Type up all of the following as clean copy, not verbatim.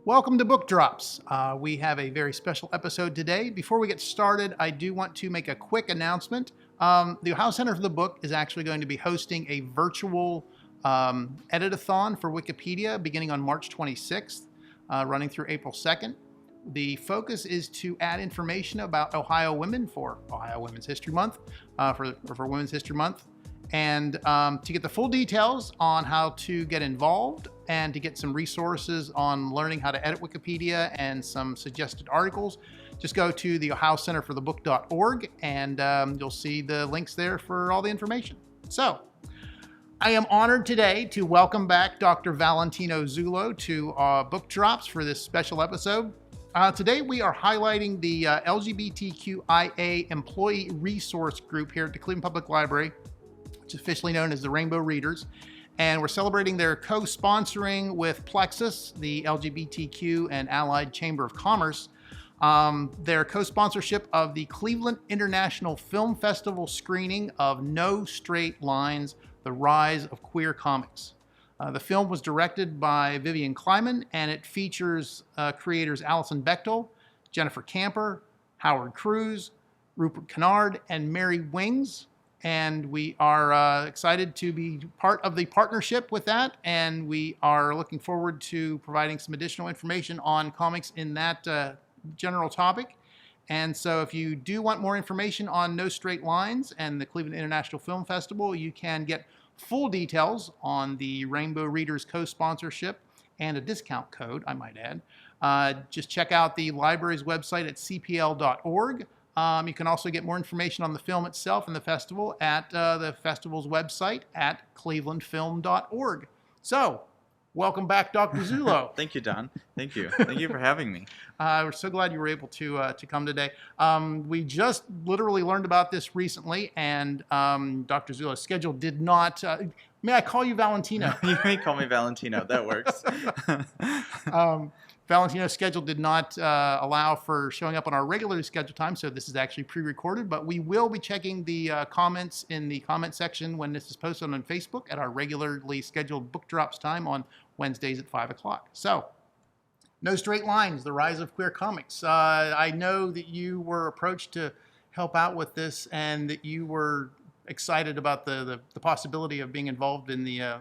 Welcome to Book Drops. We have a very special episode today. Before we get started, I do want to make a quick announcement. The Ohio Center for the Book is actually going to be hosting a virtual edit-a-thon for Wikipedia beginning on March 26th, running through April 2nd. The focus is to add information about Ohio women for Ohio Women's History Month, for Women's History Month, and to get the full details on how to get involved and to get some resources on learning how to edit Wikipedia and some suggested articles, just go to the ohiocenterforthebook.org and you'll see the links there for all the information. So, I am honored today to welcome back Dr. Valentino Zullo to Book Drops for this special episode. Today we are highlighting the LGBTQIA Employee Resource Group here at the Cleveland Public Library, which is officially known as the Rainbow Readers. And we're celebrating their co-sponsoring with Plexus, the LGBTQ and Allied Chamber of Commerce, their co-sponsorship of the Cleveland International Film Festival screening of No Straight Lines, The Rise of Queer Comics. The film was directed by Vivian Kleiman, and it features creators Alison Bechtel, Jennifer Camper, Howard Cruz, Rupert Kennard, and Mary Wings. And we are excited to be part of the partnership with that, and we are looking forward to providing some additional information on comics in that general topic. And so if you do want more information on No Straight Lines and the Cleveland International Film Festival, you can get full details on the Rainbow Readers co-sponsorship and a discount code, I might add. Just check out the library's website at cpl.org. You can also get more information on the film itself and the festival at the festival's website at clevelandfilm.org. So, welcome back, Dr. Zullo. Thank you, Don. Thank you. Thank you for having me. We're so glad you were able to come today. We just literally learned about this recently, and Dr. Zullo's schedule did not... may I call you Valentino? You may call me Valentino. That works. Valentino's schedule did not allow for showing up on our regularly scheduled time, so this is actually pre-recorded, but we will be checking the comments in the comment section when this is posted on Facebook at our regularly scheduled Book Drops time on Wednesdays at 5 o'clock. So, No Straight Lines, The Rise of Queer Comics. I know that you were approached to help out with this and that you were excited about the possibility of being involved in the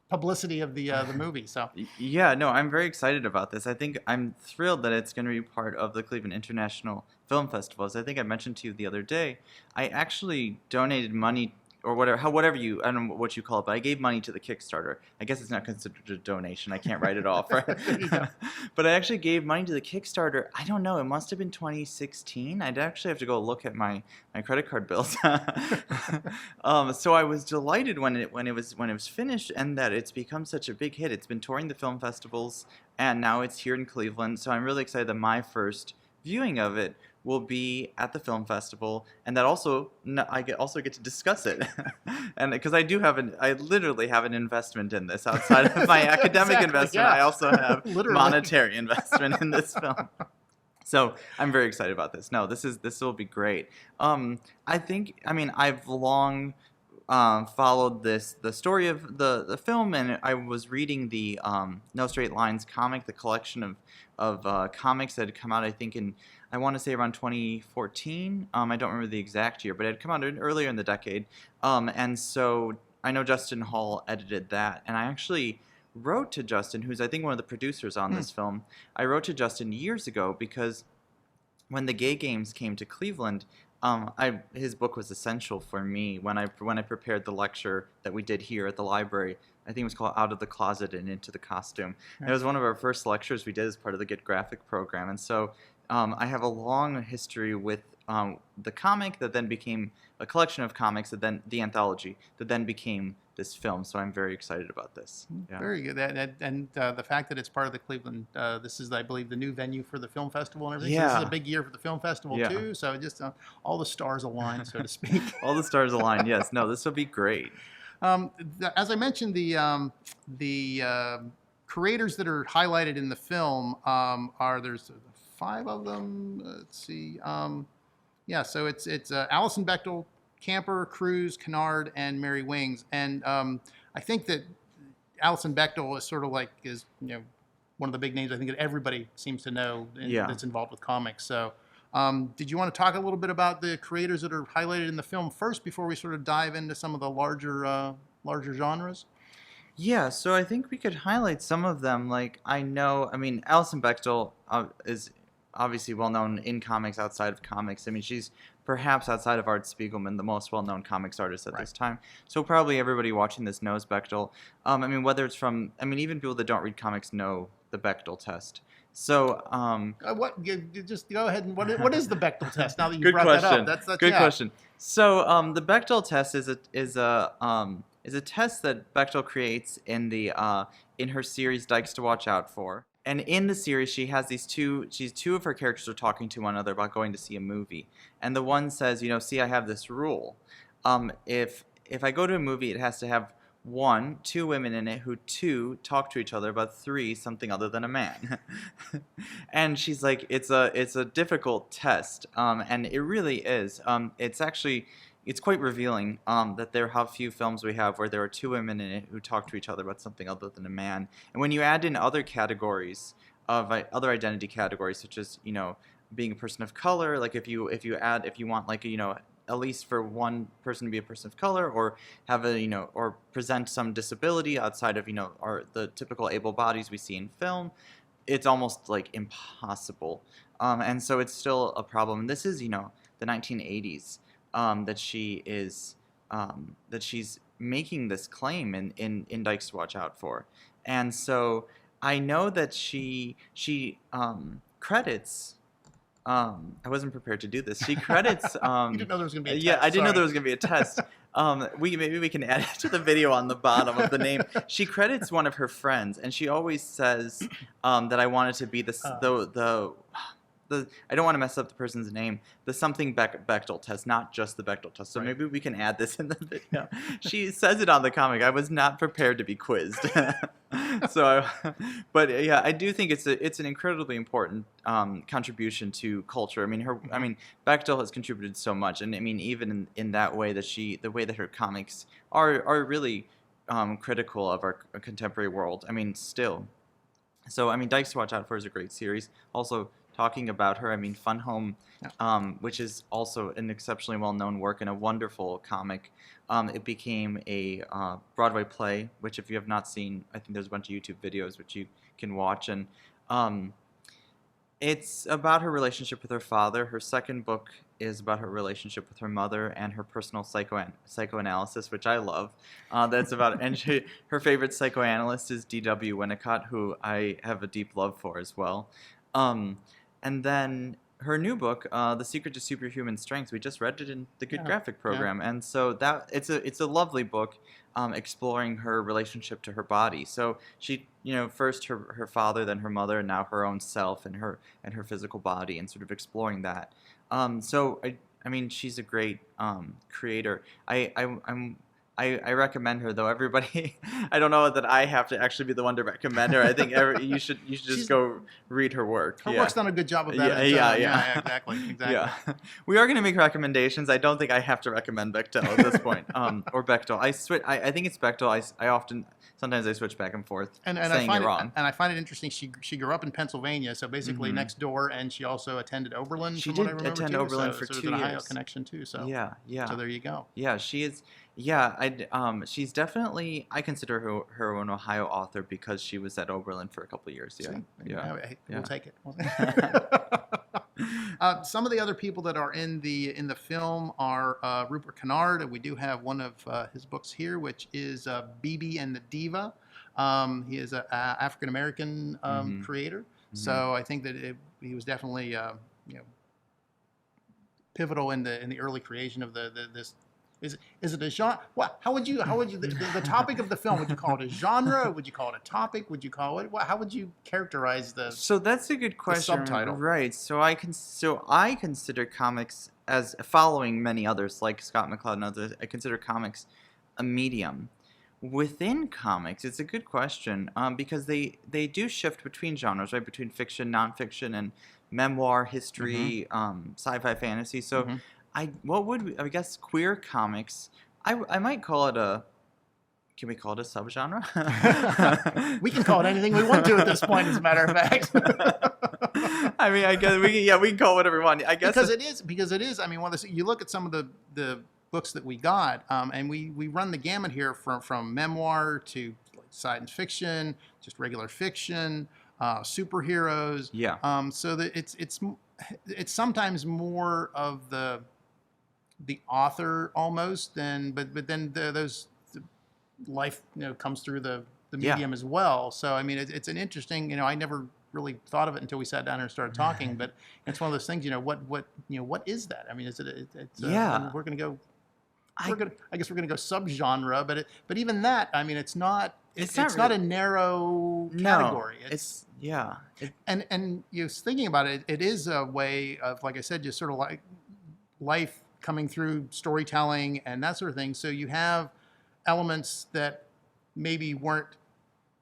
publicity of the movie. So yeah, no, I'm very excited about this. I think I'm thrilled that it's going to be part of the Cleveland International Film Festival. As I think I mentioned to you the other day, I actually donated money or whatever you, I don't know what you call it, but I gave money to the Kickstarter. I guess it's not considered a donation. I can't write it off, right? But I actually gave money to the Kickstarter. I don't know. It must have been 2016. I'd actually have to go look at my credit card bills. So I was delighted when it was finished and that it's become such a big hit. It's been touring the film festivals and now it's here in Cleveland. So I'm really excited that my first viewing of it will be at the film festival, and that also I get to discuss it, and because I literally have an investment in this outside of my academic exactly, investment. Yeah. I also have Literally. monetary investment in this film. So I'm very excited about this. No, this will be great. I've long followed the story of the film, and I was reading the No Straight Lines comic, the collection of comics that had come out, I think I want to say around 2014. I don't remember the exact year, but it had come out earlier in the decade. And so I know Justin Hall edited that, and I actually wrote to Justin, who's I think one of the producers on this film. I wrote to Justin years ago because when the Gay Games came to Cleveland, his book was essential for me when I prepared the lecture that we did here at the library. I think it was called Out of the Closet and Into the Costume. Right. It was one of our first lectures we did as part of the Get Graphic program. And so I have a long history with the comic that then became a collection of comics, that then the anthology, that then became this film. So I'm very excited about this. Yeah. Very good. And the fact that it's part of the Cleveland, this is, I believe, the new venue for the film festival and everything. Yeah. So this is a big year for the film festival, too. So just all the stars align, so to speak. All the stars align, yes. No, this will be great. As I mentioned, the creators that are highlighted in the film there's 5 of them. Let's see. So it's Alison Bechtel, Camper, Cruz, Kennard, and Mary Wings. And I think that Alison Bechtel is sort of like one of the big names I think that everybody seems to know Yeah. that's involved with comics. So, did you want to talk a little bit about the creators that are highlighted in the film first before we sort of dive into some of the larger genres? Yeah, so I think we could highlight some of them. Like, I mean, Alison Bechdel is obviously well known in comics, outside of comics. I mean, she's perhaps outside of Art Spiegelman, the most well known comics artist at this time. So probably everybody watching this knows Bechdel. I mean, whether it's from, I mean, even people that don't read comics know the Bechdel test. So, Just go ahead and what is the Bechdel test? Now that you good brought question. that up, that's Good yeah. question. So, the Bechdel test is a test that Bechdel creates in her series Dykes to Watch Out For. And in the series, she has two of her characters are talking to one another about going to see a movie. And the one says, see, I have this rule. If I go to a movie, it has to have two women in it who two talk to each other, but three something other than a man. And she's like, it's a difficult test, and it really is. It's quite revealing that there are how few films we have where there are two women in it who talk to each other about something other than a man. And when you add in other categories of other identity categories, such as being a person of color, like if you want like at least for one person to be a person of color, or have or present some disability outside of or the typical able bodies we see in film, it's almost like impossible. And so it's still a problem. This is the 1980s. That she's making this claim in Dykes to Watch Out For. And so I know that she credits. I wasn't prepared to do this. She credits. You didn't know there was going to be a test. Yeah, I didn't know Sorry. there was going to be a test. Maybe we can add it to the video on the bottom of the name. She credits one of her friends, and she always says that I wanted to be I don't want to mess up the person's name. The something Bechdel test, not just the Bechdel test. So maybe we can add this in the video. She says it on the comic. I was not prepared to be quizzed. But yeah, I do think it's an incredibly important contribution to culture. I mean, Bechdel has contributed so much, and I mean, even in that way the way that her comics are really critical of our contemporary world. I mean, still. So I mean, Dykes to Watch Out For is a great series. Also, talking about her, I mean, Fun Home, which is also an exceptionally well-known work and a wonderful comic. It became a Broadway play, which if you have not seen, I think there's a bunch of YouTube videos which you can watch. And it's about her relationship with her father. Her second book is about her relationship with her mother and her personal psychoanalysis, which I love. That's about, and her favorite psychoanalyst is D.W. Winnicott, who I have a deep love for as well. And then her new book, The Secret to Superhuman Strength, we just read it in the Good Graphic program, and so that it's a lovely book, exploring her relationship to her body. So she, first her father, then her mother, and now her own self and her physical body, and sort of exploring that. So I mean, she's a great creator. I recommend her, though. Everybody, I don't know that I have to actually be the one to recommend her. I think you should just go read her work. Her work's done a good job of that. Yeah, exactly. Yeah. We are going to make recommendations. I don't think I have to recommend Bechdel at this point, or Bechdel. I think it's Bechdel. Sometimes I switch back and forth, saying you're wrong. And I find it interesting. She grew up in Pennsylvania, so basically next door, and she also attended Oberlin. She did attend Oberlin for 2 years. There's an Ohio connection too. So yeah. So there you go. Yeah, she is. Yeah, she's definitely. I consider her an Ohio author because she was at Oberlin for a couple of years. Yeah, We'll take it. Some of the other people that are in the film are Rupert Kennard, and we do have one of his books here, which is BB and the Diva. He is an African American creator, so I think that he was definitely pivotal in the early creation of this. Is it a genre? How would you the topic of the film? Would you call it a genre? Would you call it a topic? Would you call it? How would you characterize the? So that's a good question. Subtitle, right? So I consider comics, as following many others like Scott McCloud and others. I consider comics a medium. Within comics, it's a good question because they do shift between genres, right? Between fiction, nonfiction, and memoir, history, sci-fi, fantasy. So. I guess queer comics, I might call it a can we call it a subgenre? We can call it anything we want to at this point, as a matter of fact. I mean, I guess we can call it whatever we want. I guess because it is. I mean, you look at some of the books that we got, and we run the gamut here from memoir to science fiction, just regular fiction, superheroes. Yeah. So that it's sometimes more of the author almost than, but then those life comes through the medium as well. So I mean, it's an interesting. I never really thought of it until we sat down and started talking. But it's one of those things. What is that? I mean, is it? We're going to go. I guess we're going to go subgenre, but even that, I mean, it's not. It's not a narrow category. No, And thinking about it, it is a way of, like I said, just sort of like life coming through storytelling and that sort of thing. So you have elements that maybe weren't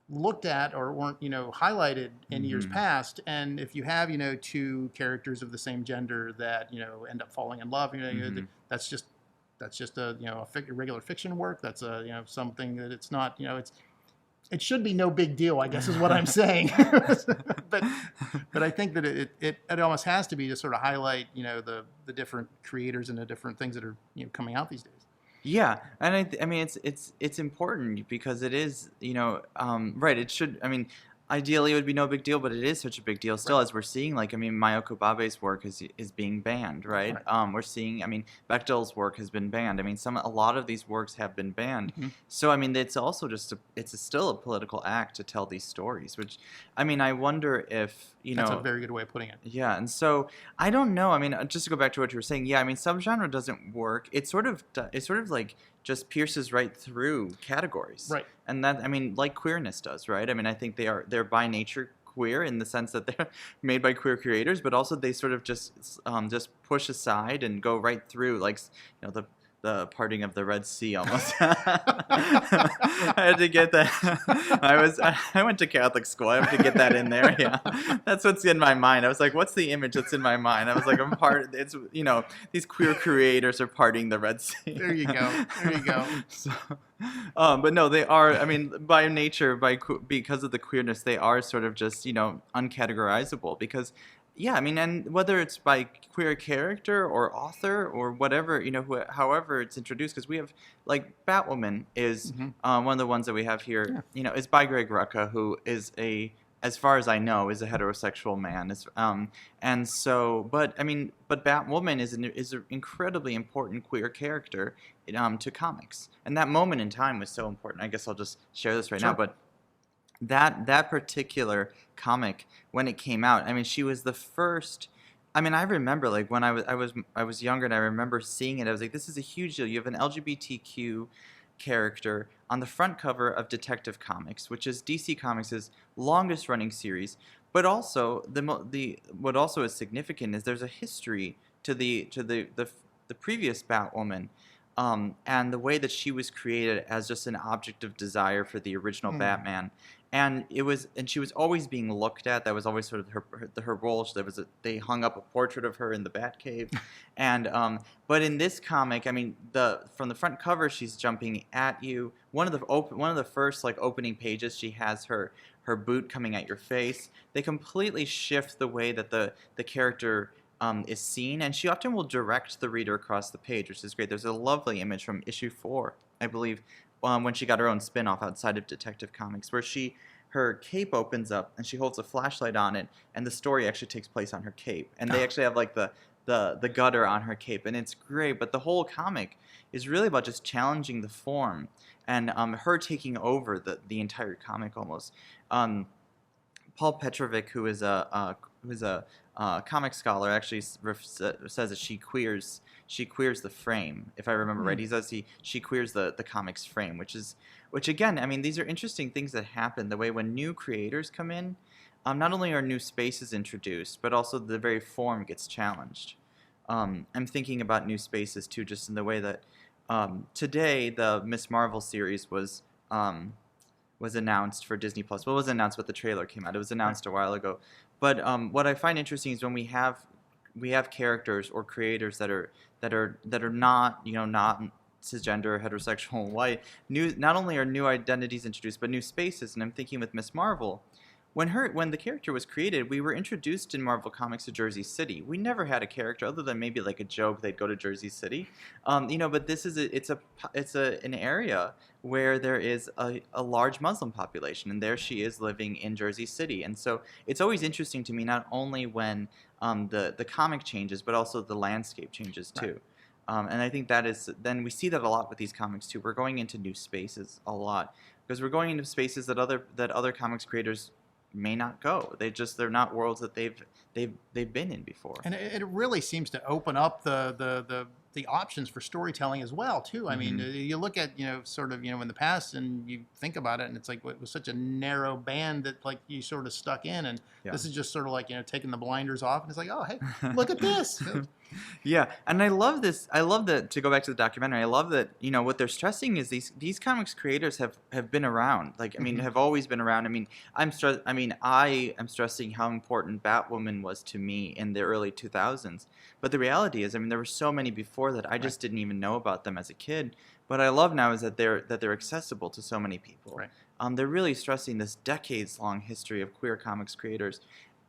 looked at or weren't highlighted in years past, and if you have two characters of the same gender that end up falling in love, that's just a regular fiction work. That's something that it's not it should be no big deal, I guess, is what I'm saying. but I think that it almost has to be to sort of highlight the different creators and the different things that are coming out these days. Yeah, and I mean it's important because it is right. It should. I mean, ideally it would be no big deal, but it is such a big deal still, as we're seeing. Like, I mean, Mayoko Babe's work is being banned, right? We're seeing. I mean, Bechdel's work has been banned. I mean, a lot of these works have been banned. So I mean, it's also just still a political act to tell these stories. Which, I mean, I wonder if That's a very good way of putting it. Yeah, and so I don't know. I mean, just to go back to what you were saying, yeah, I mean, subgenre doesn't work. It sort of like just pierces right through categories, right? And that, I mean, like queerness does, right? I mean, I think they're by nature queer in the sense that they're made by queer creators, but also they sort of just push aside and go right through, like the parting of the Red Sea almost. I had to get that. I went to Catholic school. I have to get that in there. Yeah, that's what's in my mind. I was like, what's the image that's in my mind? I was like, it's these queer creators are parting the Red Sea. There you go. So, but no, they are. I mean, by nature, because of the queerness, they are sort of just uncategorizable because. Yeah, I mean, and whether it's by queer character or author or whatever, however it's introduced, because we have, like, Batwoman is one of the ones that we have here, is by Greg Rucka, who is as far as I know, is a heterosexual man. And so, but Batwoman is an incredibly important queer character to comics. And that moment in time was so important. I guess I'll just share this right now, but that particular comic, when it came out, I mean, she was the first. I mean, I remember, like, when I was younger and I remember seeing it, I was like, this is a huge deal. You have an LGBTQ character on the front cover of Detective Comics, which is DC Comics' longest running series. But also what also is significant is there's a history to the previous Batwoman. And the way that she was created as just an object of desire for the original Batman, and she was always being looked at. That was always sort of her role. They hung up a portrait of her in the Batcave, and but in this comic, I mean, from the front cover, she's jumping at you. One of the first, like, opening pages, she has her boot coming at your face. They completely shift the way that the character is seen, and she often will direct the reader across the page, which is great. There's a lovely image from issue 4, I believe, when she got her own spin-off outside of Detective Comics, where her cape opens up and she holds a flashlight on it, and the story actually takes place on her cape, and they actually have, like, the gutter on her cape, and it's great. But the whole comic is really about just challenging the form and her taking over the entire comic almost. Paul Petrovic, who is a comic scholar, actually says that she queers the frame, if I remember right. He says she queers the comics frame, which again, I mean, these are interesting things that happen. The way when new creators come in, not only are new spaces introduced, but also the very form gets challenged. I'm thinking about new spaces too, just in the way that today the Ms. Marvel series was announced for Disney Plus. Well, it was announced, but the trailer came out. It was announced a while ago. But what I find interesting is when we have characters or creators that are not cisgender, heterosexual, white. Not only are new identities introduced, but new spaces. And I'm thinking with Miss Marvel, when the character was created, we were introduced in Marvel Comics to Jersey City. We never had a character other than maybe like a joke they'd go to Jersey City, But this is an area where there is a large Muslim population, and there she is living in Jersey City. And so it's always interesting to me not only when the comic changes, but also the landscape changes too. Right. And I think then we see that a lot with these comics too. We're going into new spaces a lot because we're going into spaces that other comics creators may not go. They're not worlds that they've been in before. And it really seems to open up the options for storytelling as well too. I mean, you look at sort of in the past and you think about it, and it's like it was such a narrow band that like you sort of stuck in, and this is just sort of like taking the blinders off, and it's like, oh hey, look at this. Yeah, and I love this. I love that, to go back to the documentary, I love that what they're stressing is these comics creators have been around. Like I mean, have always been around. I mean, I am stressing how important Batwoman was to me in the early 2000s. But the reality is, I mean, there were so many before that I just didn't even know about them as a kid. What I love now is that they're accessible to so many people. Right. They're really stressing this decades-long history of queer comics creators,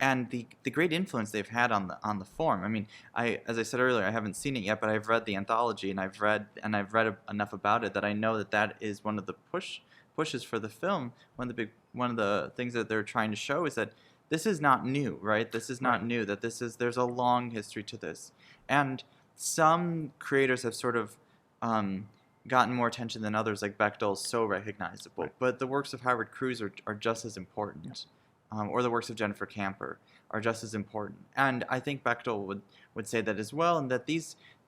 and the great influence they've had on the form. I mean, as I said earlier, I haven't seen it yet, but I've read the anthology, and I've read enough about it that I know that is one of the pushes for the film. One of the things that they're trying to show is that this is not new, right? This is not new. That there's a long history to this, and some creators have sort of gotten more attention than others. Like Bechdel is so recognizable, but the works of Howard Cruz are just as important. Or the works of Jennifer Camper are just as important. And I think Bechdel would say that as well, and that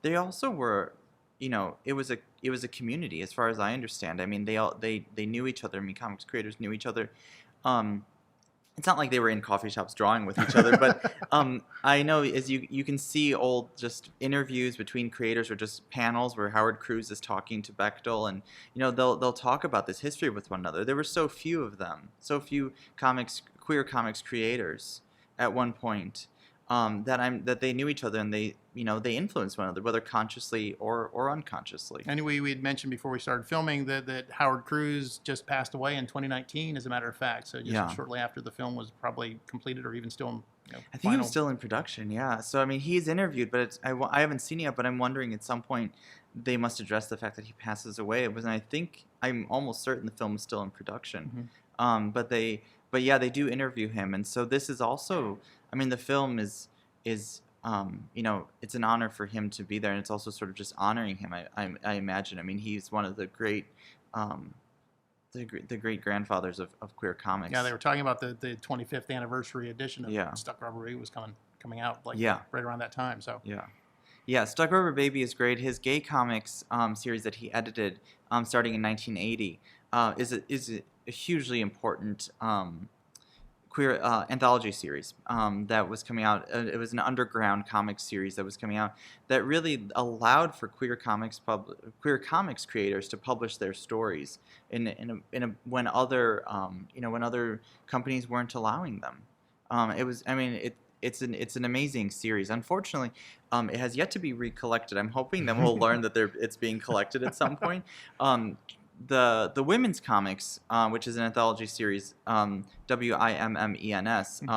they also were, it was a community as far as I understand. I mean, they knew each other. I mean, comics creators knew each other. It's not like they were in coffee shops drawing with each other, but I know as you can see old just interviews between creators or just panels where Howard Cruz is talking to Bechdel, and they'll talk about this history with one another. There were so few of them, so few queer comics creators at one point that they knew each other, and they influenced one another, whether consciously or unconsciously. And we had mentioned before we started filming that Howard Cruz just passed away in 2019, as a matter of fact. So just shortly after the film was probably completed, or even still in I think it was still in production. Yeah. So I mean, he's interviewed, but I haven't seen it yet. But I'm wondering at some point they must address the fact that he passes away. I'm almost certain the film is still in production. But yeah, they do interview him, and so this is also. I mean, the film is it's an honor for him to be there, and it's also sort of just honoring him. I imagine. I mean, he's one of the great great grandfathers of queer comics. Yeah, they were talking about the 25th anniversary edition of Stuck Rubber Baby was coming out right around that time. So yeah, Stuck Rubber Baby is great. His gay comics series that he edited starting in 1980 is a hugely important queer anthology series that was coming out. It was an underground comics series that was coming out that really allowed for queer comics creators to publish their stories when other companies weren't allowing them. It's an amazing series. Unfortunately, it has yet to be recollected. I'm hoping that we'll learn that it's being collected at some point. The women's comics, which is an anthology series, WIMMENS,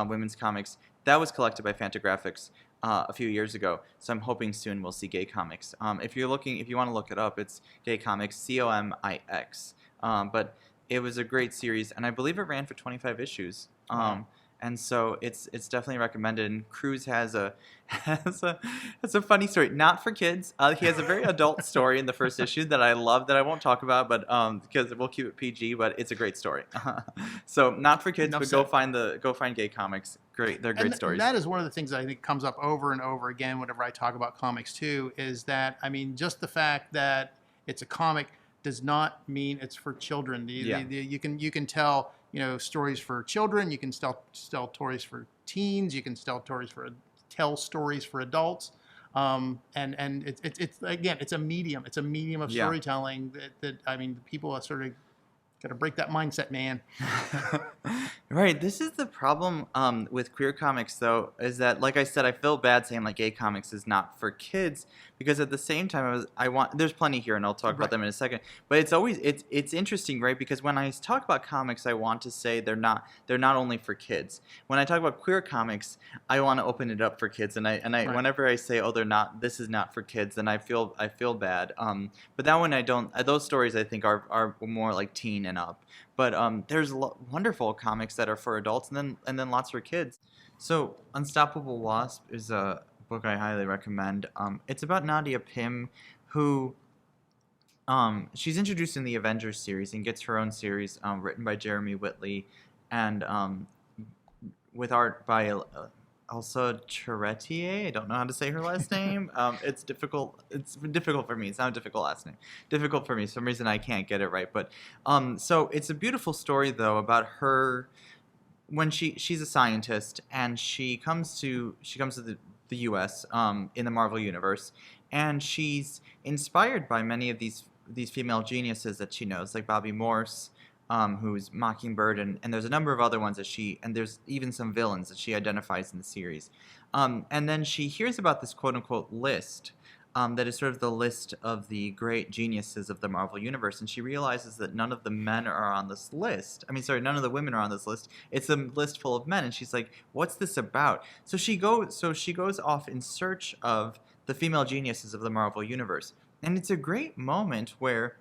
women's comics, that was collected by Fantagraphics a few years ago. So I'm hoping soon we'll see gay comics. If you want to look it up, it's gay comics, COMIX. But it was a great series, and I believe it ran for 25 issues. And so it's definitely recommended. And Cruz has a funny story, not for kids. He has a very adult story in the first issue that I love, that I won't talk about, but because we'll keep it PG. But it's a great story. So not for kids, but go find gay comics. Great, they're great stories. And that is one of the things that I think comes up over and over again whenever I talk about comics too. Is that, I mean, just the fact that it's a comic does not mean it's for children. You can tell stories for children. You can tell stories for teens. You can tell stories for adults. And it's again, it's a medium. It's a medium of storytelling that I mean, people are sort of Got to break that mindset, man. Right. This is the problem with queer comics, though, is that, like I said, I feel bad saying like gay comics is not for kids because at the same time, I want. There's plenty here, and I'll talk about them in a second. But it's interesting, right? Because when I talk about comics, I want to say they're not only for kids. When I talk about queer comics, I want to open it up for kids, and I whenever I say, oh, they're not, this is not for kids, then I feel bad. But that one I don't. Those stories I think are more like teen and up. But there's wonderful comics that are for adults and then lots for kids. So Unstoppable Wasp is a book I highly recommend. It's about Nadia Pym, who she's introduced in the Avengers series and gets her own series written by Jeremy Whitley and with art by Elsa Charretier. I don't know how to say her last name. It's difficult. It's difficult for me. It's not a difficult last name. Difficult for me. For some reason I can't get it right. But so it's a beautiful story though about her when she's a scientist and she comes to the U.S. In the Marvel universe, and she's inspired by many of these female geniuses that she knows, like Bobby Morse. Who's Mockingbird, and there's a number of other ones and there's even some villains that she identifies in the series. And then she hears about this quote-unquote list that is sort of the list of the great geniuses of the Marvel Universe, and she realizes that none of the men are on this list. None of the women are on this list. It's a list full of men, and she's like, what's this about? So she goes off in search of the female geniuses of the Marvel Universe. And it's a great moment where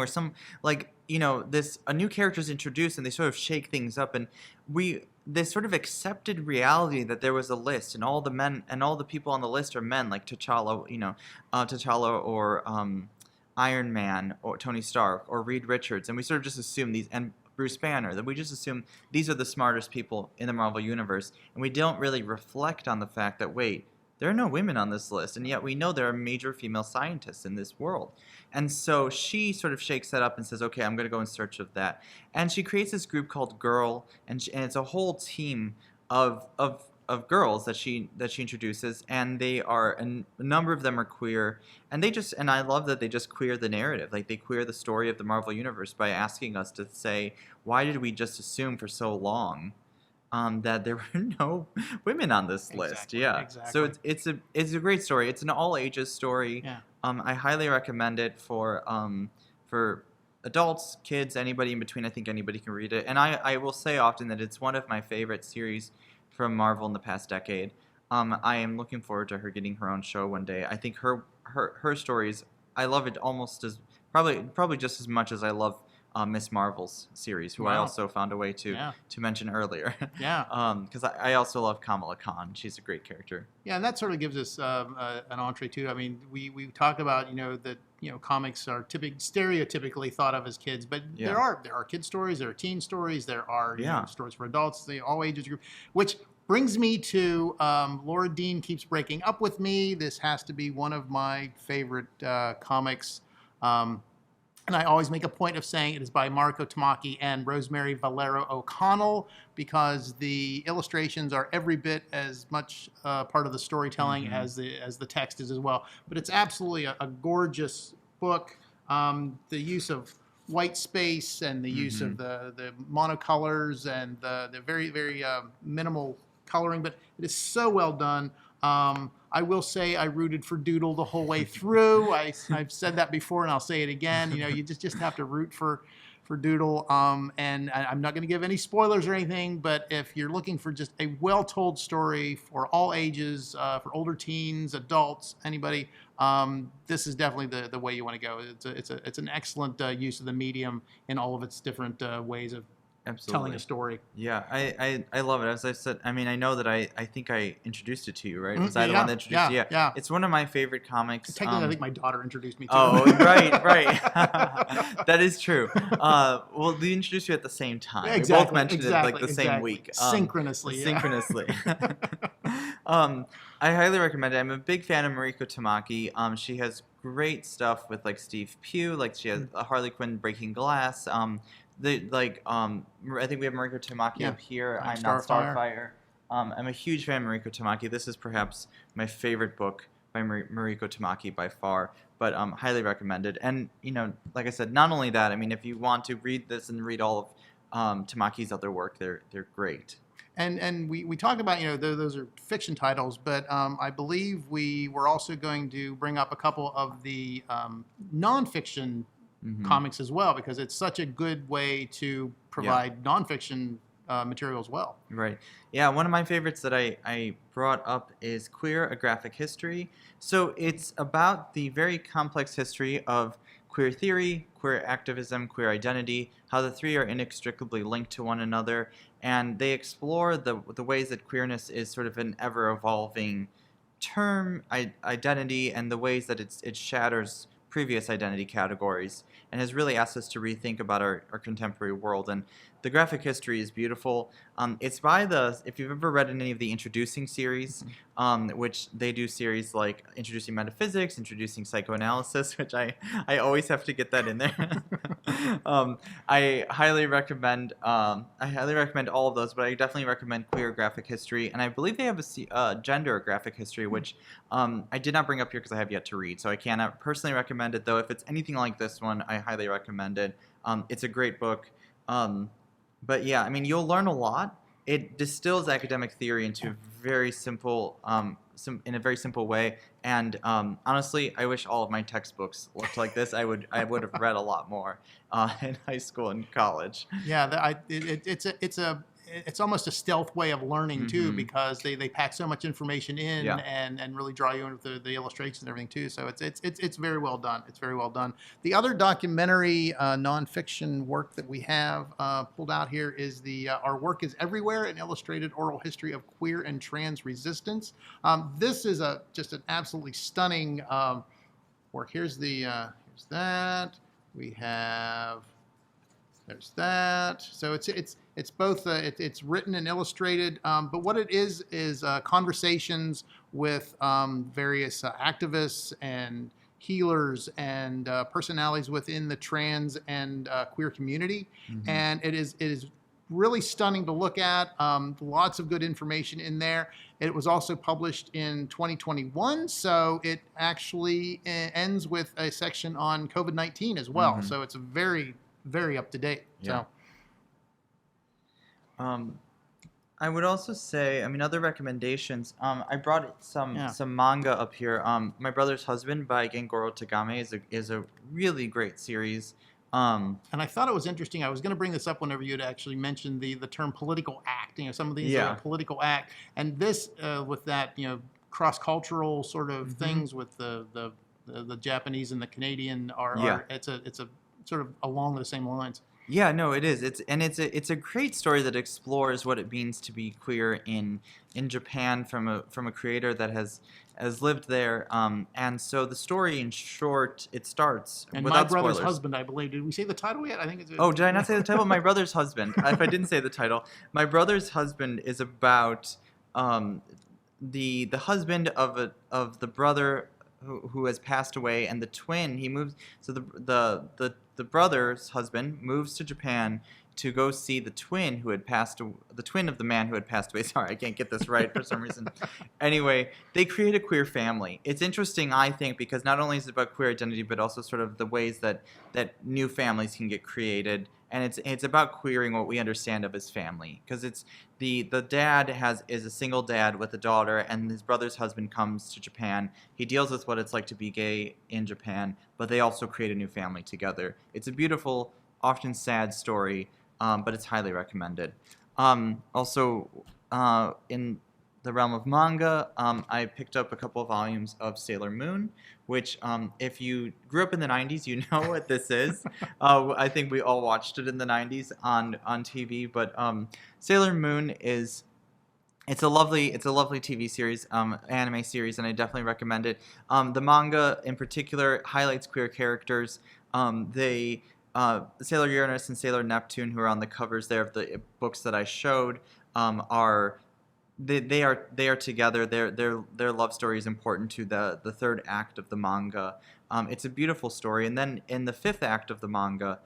some a new character is introduced and they sort of shake things up, and this sort of accepted reality that there was a list and all the men and all the people on the list are men, like T'Challa, or Iron Man or Tony Stark or Reed Richards, and we sort of just assume these, and Bruce Banner, that we just assume these are the smartest people in the Marvel Universe, and we don't really reflect on the fact that, wait, there are no women on this list, and yet we know there are major female scientists in this world. And so she sort of shakes that up and says, okay, I'm going to go in search of that. And she creates this group called Girl, and it's a whole team of girls that she introduces, and they are, a number of them are queer, and I love that they just queer the narrative. Like, they queer the story of the Marvel Universe by asking us to say, why did we just assume for so long that there were no women on this list? Yeah. Exactly. So it's a great story. It's an all ages story. Yeah. I highly recommend it for adults, kids, anybody in between. I think anybody can read it. And I will say often that it's one of my favorite series from Marvel in the past decade. I am looking forward to her getting her own show one day. I think her stories, I love it almost as probably just as much as I love Miss Marvel's series, who I also found a way to mention earlier. Yeah. Because I also love Kamala Khan. She's a great character. Yeah, and that sort of gives us an entree too. I mean, we talk about that comics are stereotypically thought of as kids, but there are kid stories, there are teen stories, there are stories for adults, all ages group. Which brings me to Laura Dean Keeps Breaking Up With Me. This has to be one of my favorite comics. And I always make a point of saying it is by Mariko Tamaki and Rosemary Valero O'Connell, because the illustrations are every bit as much part of the storytelling as the text is as well. But it's absolutely a gorgeous book. The use of white space and the use of the monocolors and the very, very minimal coloring, but it is so well done. I will say I rooted for Doodle the whole way through. I've said that before, and I'll say it again. You just have to root for Doodle. And I'm not going to give any spoilers or anything, but if you're looking for just a well-told story for all ages, for older teens, adults, anybody, this is definitely the way you want to go. It's an excellent use of the medium in all of its different ways of telling a story. Yeah, I love it. As I said, I mean, I know that I think I introduced it to you, right? Was I the one that introduced you? Yeah. It's one of my favorite comics. Technically, I think my daughter introduced me to it. Oh, right. That is true. Well, they introduced you at the same time. Yeah, exactly. We both mentioned it like the same week. Synchronously. I highly recommend it. I'm a big fan of Mariko Tamaki. She has great stuff with like Steve Pugh. Like, she has Harley Quinn Breaking Glass. I think we have Mariko Tamaki up here. I'm not Starfire. I'm a huge fan of Mariko Tamaki. This is perhaps my favorite book by Mariko Tamaki by far. but highly recommended. And like I said, not only that, I mean, if you want to read this and read all of Tamaki's other work, they're great. And we talked about, those are fiction titles, but I believe we were also going to bring up a couple of the nonfiction comics as well, because it's such a good way to provide nonfiction material as well. Right. Yeah, one of my favorites that I brought up is Queer, A Graphic History. So it's about the very complex history of queer theory, queer activism, queer identity, how the three are inextricably linked to one another, and they explore the ways that queerness is sort of an ever-evolving term, identity, and the ways that it shatters previous identity categories, and has really asked us to rethink about our contemporary world. And the graphic history is beautiful. It's by if you've ever read any of the Introducing series, which they do series like Introducing Metaphysics, Introducing Psychoanalysis, which I always have to get that in there. I highly recommend all of those, but I definitely recommend Queer Graphic History, and I believe they have a Gender Graphic History, which I did not bring up here because I have yet to read, so I cannot personally recommend it, though if it's anything like this one, I highly recommend it. It's a great book. But yeah, I mean, you'll learn a lot. It distills academic theory into very simple, in a very simple way. And honestly, I wish all of my textbooks looked like this. I would have read a lot more in high school and college. Yeah, it's almost a stealth way of learning too, because they pack so much information in and really draw you in with the illustrations and everything too. So it's very well done. It's very well done. The other documentary nonfiction work that we have pulled out here is Our Work is Everywhere: An Illustrated Oral History of Queer and Trans Resistance. This is just an absolutely stunning work. Here's that. We have. There's that. So it's both it's written and illustrated, but what it is conversations with various activists and healers and personalities within the trans and queer community, and it is really stunning to look at. Lots of good information in there. It was also published in 2021, so it actually ends with a section on COVID-19 as well. So it's a very up to date. Yeah. I would also say, I mean, other recommendations. I brought some manga up here. My Brother's Husband by Gengoro Tagame is a really great series. And I thought it was interesting. I was going to bring this up whenever you had actually mentioned the term political act. Some of these are a political act, and this with that cross-cultural sort of things with the Japanese and the Canadian it's a sort of along the same lines. Yeah, no, it is. It's a great story that explores what it means to be queer in Japan from a creator that has lived there. And so the story, in short, it starts and without My Brother's spoilers. Husband, I believe. Did we say the title yet? I think it's. Oh, did I not say the title? My Brother's Husband. If I didn't say the title, My Brother's Husband is about the husband of the brother who has passed away, and the twin. He moves. So the brother's husband moves to Japan to go see the twin the twin of the man who had passed away. Sorry, I can't get this right for some reason. Anyway, they create a queer family. It's interesting, I think, because not only is it about queer identity, but also sort of the ways that new families can get created. And it's about queering what we understand of as family, because it's the dad is a single dad with a daughter, and his brother's husband comes to Japan. He deals with what it's like to be gay in Japan, but they also create a new family together. It's a beautiful, often sad story, but it's highly recommended. Also, in the realm of manga, I picked up a couple of volumes of Sailor Moon, which if you grew up in the 90s, you know what this is. I think we all watched it in the 90s on TV, but Sailor Moon it's a lovely TV series, anime series, and I definitely recommend it. The manga in particular highlights queer characters. Sailor Uranus and Sailor Neptune, who are on the covers there of the books that I showed, are together. Their love story is important to the third act of the manga. It's a beautiful story, and then in the fifth act of the manga,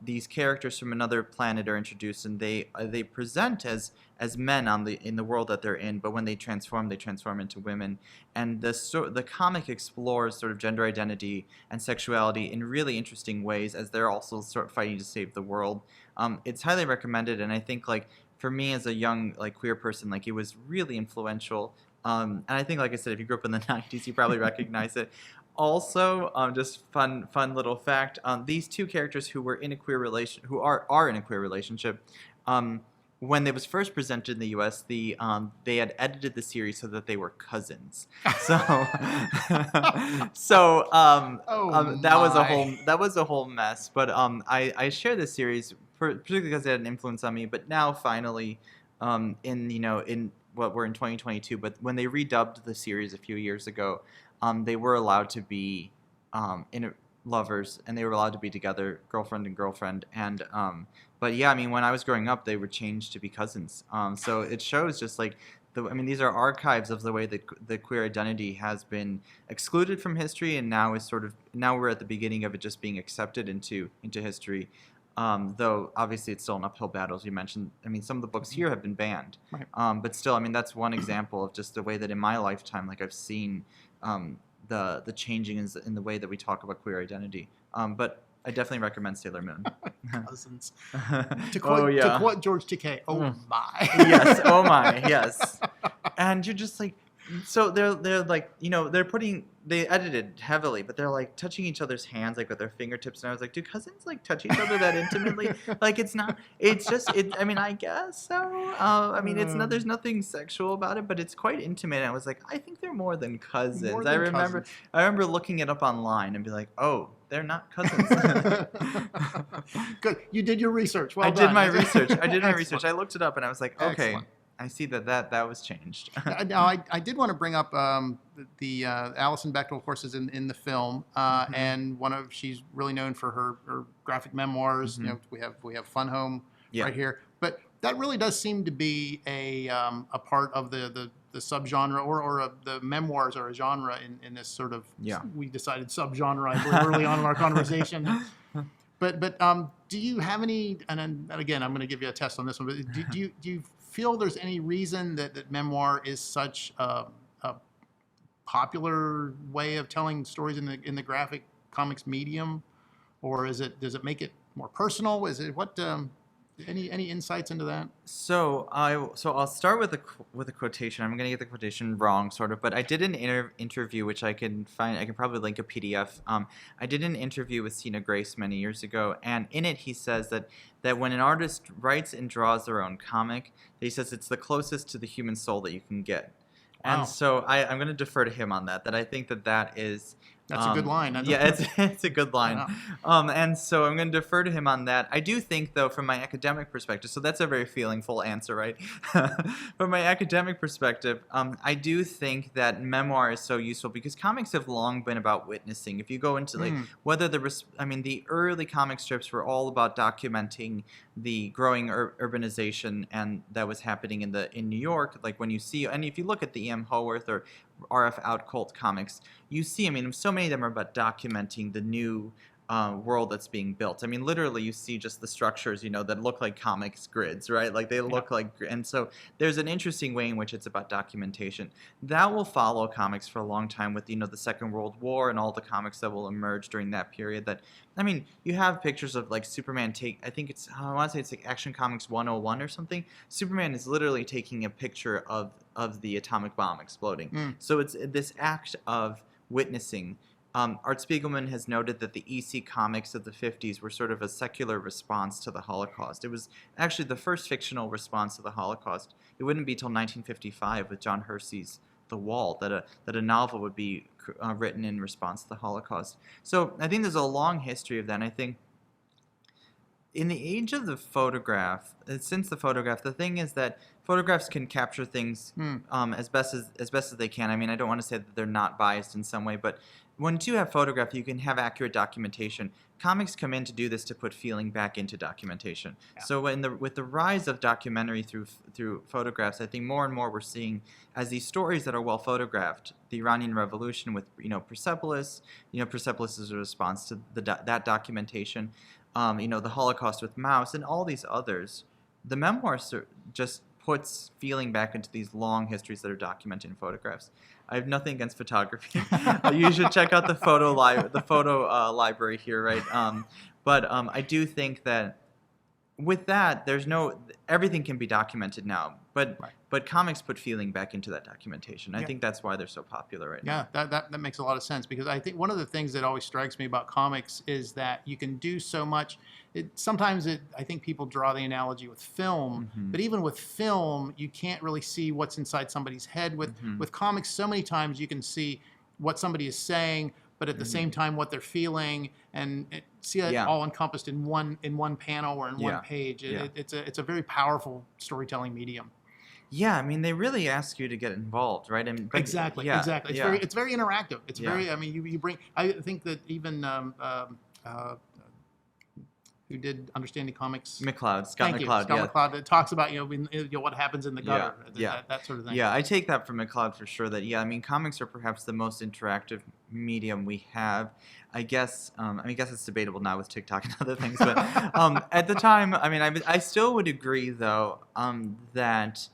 these characters from another planet are introduced, and they present as men in the world that they're in, but when they transform into women. And the comic explores sort of gender identity and sexuality in really interesting ways as they're also sort of fighting to save the world. It's highly recommended, and I think like for me as a young like queer person, like it was really influential. And I think, like I said, if you grew up in the '90s, you probably recognize it. Also, just fun little fact: these two characters who were in a queer relation, who are in a queer relationship, when it was first presented in the U.S., they had edited the series so that they were cousins. So, that was a whole mess. But I share this series particularly because it had an influence on me. But now finally, in what we're in 2022, but when they redubbed the series a few years ago, they were allowed to be lovers, and they were allowed to be together, girlfriend and girlfriend. And but yeah, I mean, when I was growing up, they were changed to be cousins. So it shows just like these are archives of the way that the queer identity has been excluded from history, and now we're at the beginning of it just being accepted into history. Though obviously it's still an uphill battle, as you mentioned. I mean, some of the books here have been banned, Right. but still, I mean, that's one example of just the way that in my lifetime, like I've seen the changing in the way that we talk about queer identity. But I definitely recommend Sailor Moon. Cousins. To quote George Takei, oh my. Yes, oh my, yes. And you're just like, so they're like, they edited heavily, but they're like touching each other's hands like with their fingertips, and I was like, do cousins like touch each other that intimately? Like I mean, I guess so. I mean, there's nothing sexual about it, but it's quite intimate. And I was like, I think they're more than cousins. I remember looking it up online and be like, oh, they're not cousins. Good, you did your research. Well I done. did my research. I looked it up, and I was like, okay. Excellent. I see that was changed. Now, I did want to bring up the Alison Bechdel, of course, is in the film, and she's really known for her graphic memoirs. Mm-hmm. We have Fun Home Yeah. right here, but that really does seem to be a part of the subgenre, or the memoirs are a genre in this sort of. Yeah. We decided subgenre, I believe, early on in our conversation. But do you have any? And again, I'm going to give you a test on this one. But do you feel there's any reason that memoir is such a popular way of telling stories in the graphic comics medium, or does it make it more personal? Is it what? Any insights into that? So I'll start with a quotation. I'm gonna get the quotation wrong, sort of, but I did an interview which I can find. I can probably link a PDF. I did an interview with Sina Grace many years ago, and in it he says that when an artist writes and draws their own comic, he says it's the closest to the human soul that you can get. Wow. And so I'm going to defer to him on that. That I think that is. That's a good line. Yeah, it's a good line. And so I'm going to defer to him on that. I do think, though, from my academic perspective, so that's a very feelingful answer, right? From my academic perspective, I do think that memoir is so useful because comics have long been about witnessing. If you go into the early comic strips were all about documenting the growing urbanization and that was happening in New York. Like when you see, and if you look at the E.M. Howarth or R.F. Outcult comics, you see, I mean, so many of them are about documenting the new world that's being built. I mean, literally, you see just the structures, that look like comics grids, right? Like they look like, and so there's an interesting way in which it's about documentation. That will follow comics for a long time with, the Second World War and all the comics that will emerge during that period. You have pictures of like Superman I want to say it's like Action Comics 101 or something. Superman is literally taking a picture of the atomic bomb exploding. So it's this act of witnessing. Art Spiegelman has noted that the EC comics of the 50s were sort of a secular response to the Holocaust. It was actually the first fictional response to the Holocaust. It wouldn't be till 1955 with John Hersey's The Wall that a novel would be written in response to the Holocaust. So I think there's a long history of that, and I think in the age of the photograph, since the photograph, the thing is that photographs can capture things as best as they can. I mean, I don't want to say that they're not biased in some way, but when you have photography, you can have accurate documentation. Comics come in to do this, to put feeling back into documentation. Yeah. So with the rise of documentary through photographs, I think more and more we're seeing as these stories that are well photographed. The Iranian Revolution with Persepolis. Persepolis is a response to that documentation. The Holocaust with Mouse and all these others. The memoirs just puts feeling back into these long histories that are documented in photographs. I have nothing against photography. You should check out the photo library here, right? But I do think that with that, everything can be documented now. But comics put feeling back into that documentation. I think that's why they're so popular right now. Yeah, that makes a lot of sense, because I think one of the things that always strikes me about comics is that you can do so much. I think people draw the analogy with film, but even with film, you can't really see what's inside somebody's head. With comics, so many times you can see what somebody is saying, but at the same time what they're feeling, and see it all encompassed in one panel or in one page. It's a very powerful storytelling medium. Yeah, I mean, they really ask you to get involved, right? Exactly. It's very interactive. It's very. I mean, you bring. I think that even who did Understanding Comics? McCloud, Scott McCloud. Scott McCloud. It talks about what happens in the gutter, that sort of thing. Yeah, I take that from McCloud for sure. That I mean, comics are perhaps the most interactive medium we have. I guess it's debatable now with TikTok and other things, but at the time, I mean, I still would agree though that.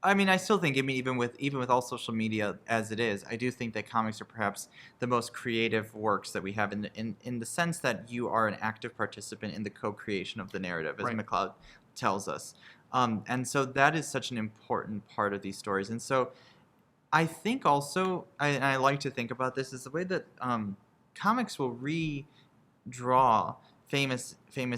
I mean, I still think, even with all social media as it is, I do think that comics are perhaps the most creative works that we have in the sense that you are an active participant in the co-creation of the narrative, as McCloud tells us. And so that is such an important part of these stories. And so I think also, I like to think about this, is the way that comics will redraw famous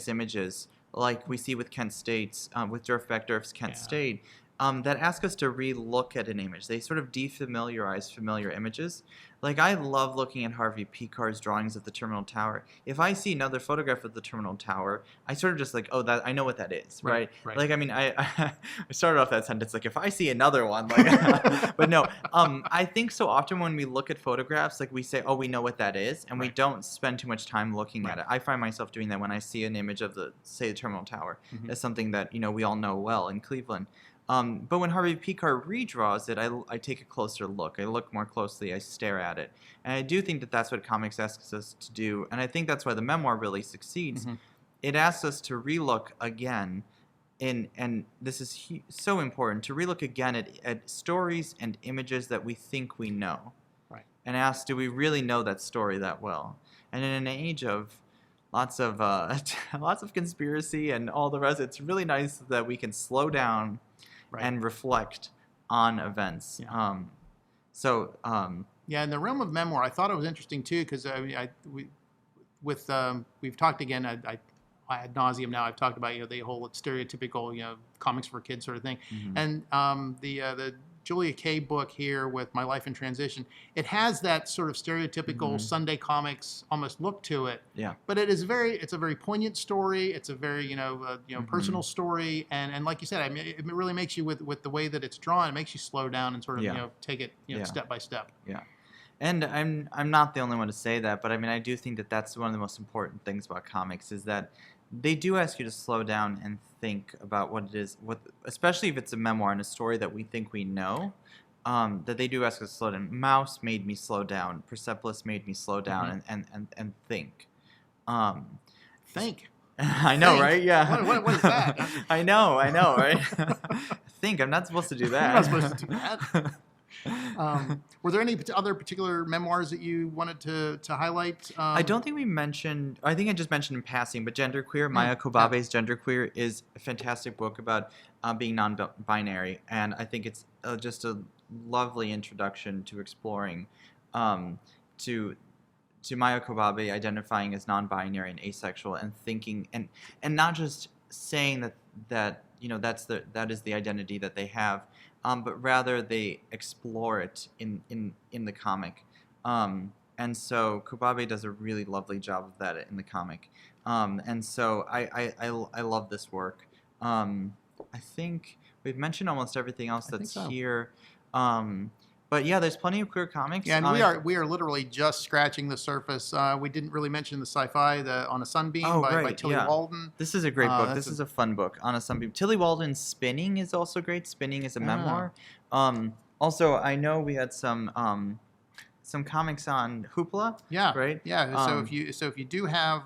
images, like we see with Kent State's, with Dirk Durf's Kent State. That ask us to re-look at an image. They sort of defamiliarize familiar images. Like, I love looking at Harvey Picar's drawings of the Terminal Tower. If I see another photograph of the Terminal Tower, I sort of just like, that I know what that is, right? Like, I mean, I started off that sentence like, if I see another one, like, but no. I think so often when we look at photographs, like, we say, we know what that is, and we don't spend too much time looking at it. I find myself doing that when I see an image of the Terminal Tower as something that we all know well in Cleveland. But when Harvey Picar redraws it, I take a closer look. I look more closely. I stare at it. And I do think that that's what comics asks us to do. And I think that's why the memoir really succeeds. It asks us to relook again, and this is so important, to relook again at stories and images that we think we know. Right. And ask, do we really know that story that well? And in an age of lots of conspiracy and all the rest, it's really nice that we can slow down and reflect on events. Yeah, in the realm of memoir, I thought it was interesting too, because we've talked again. I ad nauseum now. I've talked about the whole stereotypical comics for kids sort of thing, and the Julia Kay book here with My Life in Transition, it has that sort of stereotypical Sunday comics almost look to it. Yeah. But it's a very poignant story. It's a very personal story, and like you said, I mean, it really makes you with the way that it's drawn, it makes you slow down and sort of take it step by step. Yeah. And I'm not the only one to say that, but I mean, I do think that that's one of the most important things about comics, is that they do ask you to slow down and think about what it is, especially if it's a memoir and a story that we think we know, that they do ask us to slow down. Mouse made me slow down. Persepolis made me slow down and think. Think? I know, think. Right? Yeah. What is that? I know, right? Think. I'm not supposed to do that. You're not supposed to do that. Were there any other particular memoirs that you wanted to highlight? I don't think we mentioned. I think I just mentioned in passing, but Genderqueer, Maya Kobabe's Genderqueer is a fantastic book about being non-binary, and I think it's just a lovely introduction to exploring to Maya Kobabe identifying as non-binary and asexual, and thinking and not just saying that that is the identity that they have. But rather they explore it in the comic. And so Kobabe does a really lovely job of that in the comic. And so I love this work. I think we've mentioned almost everything else I think that's so. here. But yeah, there's plenty of queer comics. Yeah, and we are literally just scratching the surface. We didn't really mention the sci-fi, the On a Sunbeam Oh, by right, Tilly yeah. Walden. This is a great book. That's This is a fun book. On a Sunbeam. Tilly Walden's Spinning is also great. Spinning is a memoir. Also, I know we had some comics on Hoopla, yeah, right? yeah. So if you do have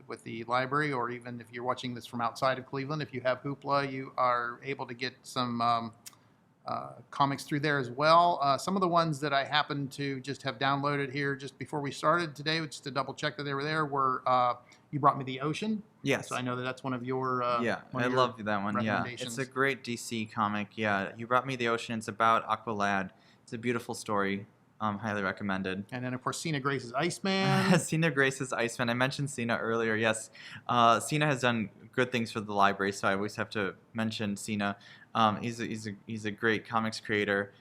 with the library, or even if you're watching this from outside of Cleveland, if you have Hoopla, you are able to get some comics through there as well. Some of the ones that I happened to just have downloaded here just before we started today, just to double check that they were there, were You Brought Me the Ocean. Yes. So I know that that's one of your I love that one. Yeah, it's a great DC comic. Yeah, You Brought Me the Ocean. It's about Aqualad. It's a beautiful story. Highly recommended. And then of course Cena Grace's Iceman. Cena Grace's Iceman. I mentioned Cena earlier. Yes, Cena has done good things for the library, so I always have to mention Cena. He's a great comics creator,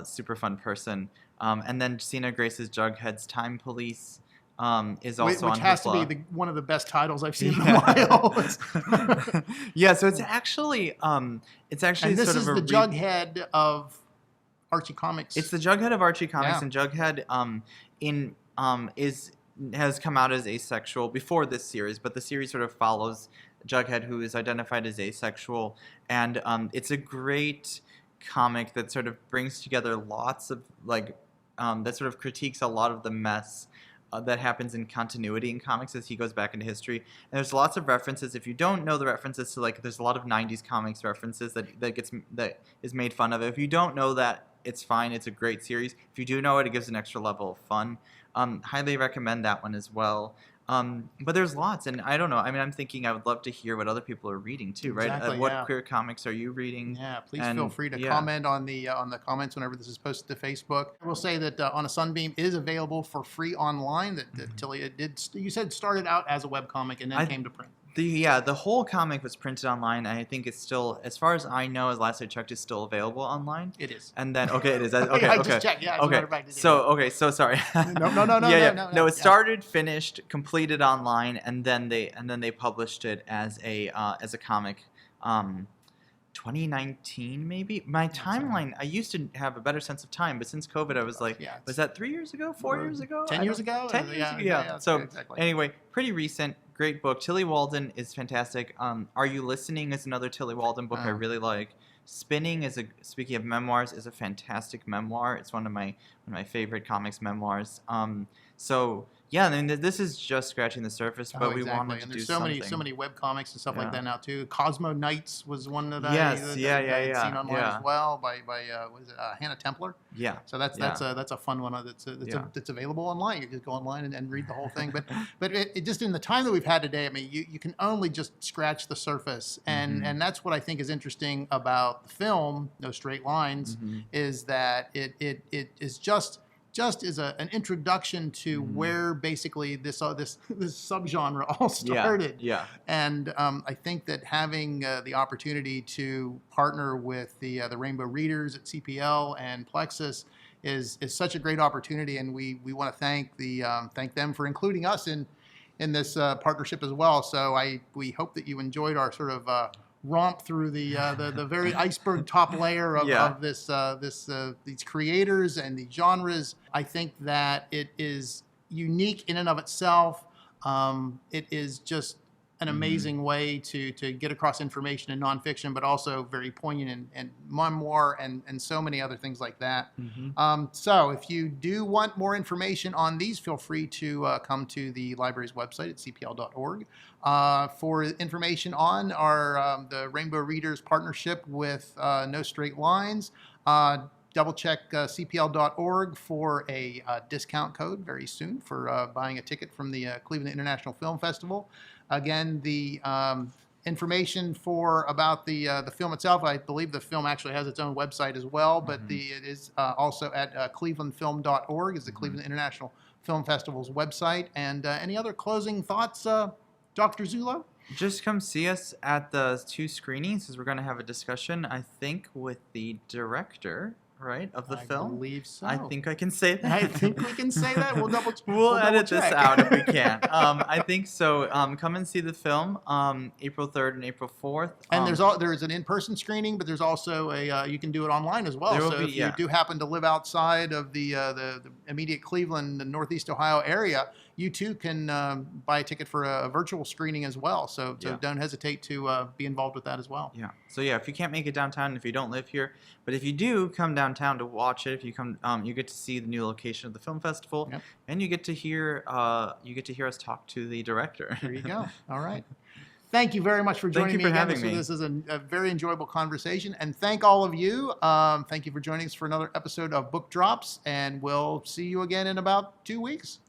super fun person. And then Cena Grace's Jughead's Time Police is also on which has Hoopla. to be one of the best titles I've seen in a while. Yeah, so it's actually and this sort is of the Jughead of Archie Comics. It's the Jughead of Archie Comics, Yeah. and Jughead has come out as asexual before this series, but the series sort of follows Jughead, who is identified as asexual, and it's a great comic that sort of brings together lots of that sort of critiques a lot of the mess that happens in continuity in comics as he goes back into history. And there's lots of references. If you don't know the references to there's a lot of 90s comics references that is made fun of. If you don't know that, it's fine. It's a great series. If you do know it, it gives an extra level of fun. Highly recommend that one as well. But there's lots, and I don't know. I mean, I'm thinking I would love to hear what other people are reading too, right? Exactly, What yeah. queer comics are you reading? Yeah, please feel free to yeah. comment on the comments whenever this is posted to Facebook. I will say that On a Sunbeam is available for free online. That Tilly you said started out as a webcomic and then came to print. The whole comic was printed online. I think it's still, as far as I know, as last I checked, is still available online. It is. And then it is. Okay, I okay. just checked. Yeah. So sorry. No. It started, finished, completed online, and then they published it as a comic. 2019 maybe. My timeline, I used to have a better sense of time, but since COVID I was like, was that 3 years ago, 4 years ago, 10 years ago? 10 years ago, yeah. So exactly. Anyway, pretty recent, great book. Tilly Walden is fantastic. Are You Listening is another Tilly Walden book I really like. Spinning speaking of memoirs, is a fantastic memoir. It's one of my favorite comics memoirs. So yeah, I mean, this is just scratching the surface, but we wanted to do something. There's so many web comics and stuff like that now too. Cosmo Nights was one that I had seen online as well by Hannah Templar. Yeah. So that's a fun one that's available online. You just go online and read the whole thing. But it just in the time that we've had today, I mean, you can only just scratch the surface, and that's what I think is interesting about the film No Straight Lines, is that it is just is an introduction to where basically this subgenre all started. Yeah. And I think that having the opportunity to partner with the Rainbow Readers at CPL and Plexus is such a great opportunity, and we want to thank them for including us in this partnership as well. So we hope that you enjoyed our sort of romp through the very iceberg top layer of these creators and the genres. I think that it is unique in and of itself. It is just an amazing way to get across information in nonfiction, but also very poignant and memoir and so many other things like that. So if you do want more information on these, feel free to come to the library's website at cpl.org. For information on our the Rainbow Readers partnership with No Straight Lines, double check cpl.org for a discount code very soon for buying a ticket from the Cleveland International Film Festival. Again, the information about the film itself, I believe the film actually has its own website as well, but it is also at clevelandfilm.org, is the Cleveland International Film Festival's website. And any other closing thoughts, Dr. Zullo? Just come see us at the 2 screenings, because we're going to have a discussion, I think, with the director right, of the I film. believe so. I think I can say that. I think we can say that. We'll double. We'll edit this check. out if we can. I think so. Come and see the film April 3rd and April 4th. And there's an in-person screening, but there's also you can do it online as well. There will So be, if you do happen to live outside of the immediate Cleveland and Northeast Ohio area, you too can buy a ticket for a virtual screening as well. So don't hesitate to be involved with that as well. Yeah. So yeah, if you can't make it downtown, if you don't live here, but if you do come downtown to watch it, if you come, you get to see the new location of the film festival, and you get to hear us talk to the director. There you go. All right. Thank you very much for joining me again. This is a very enjoyable conversation. And thank all of you. Thank you for joining us for another episode of Book Drops. And we'll see you again in about 2 weeks.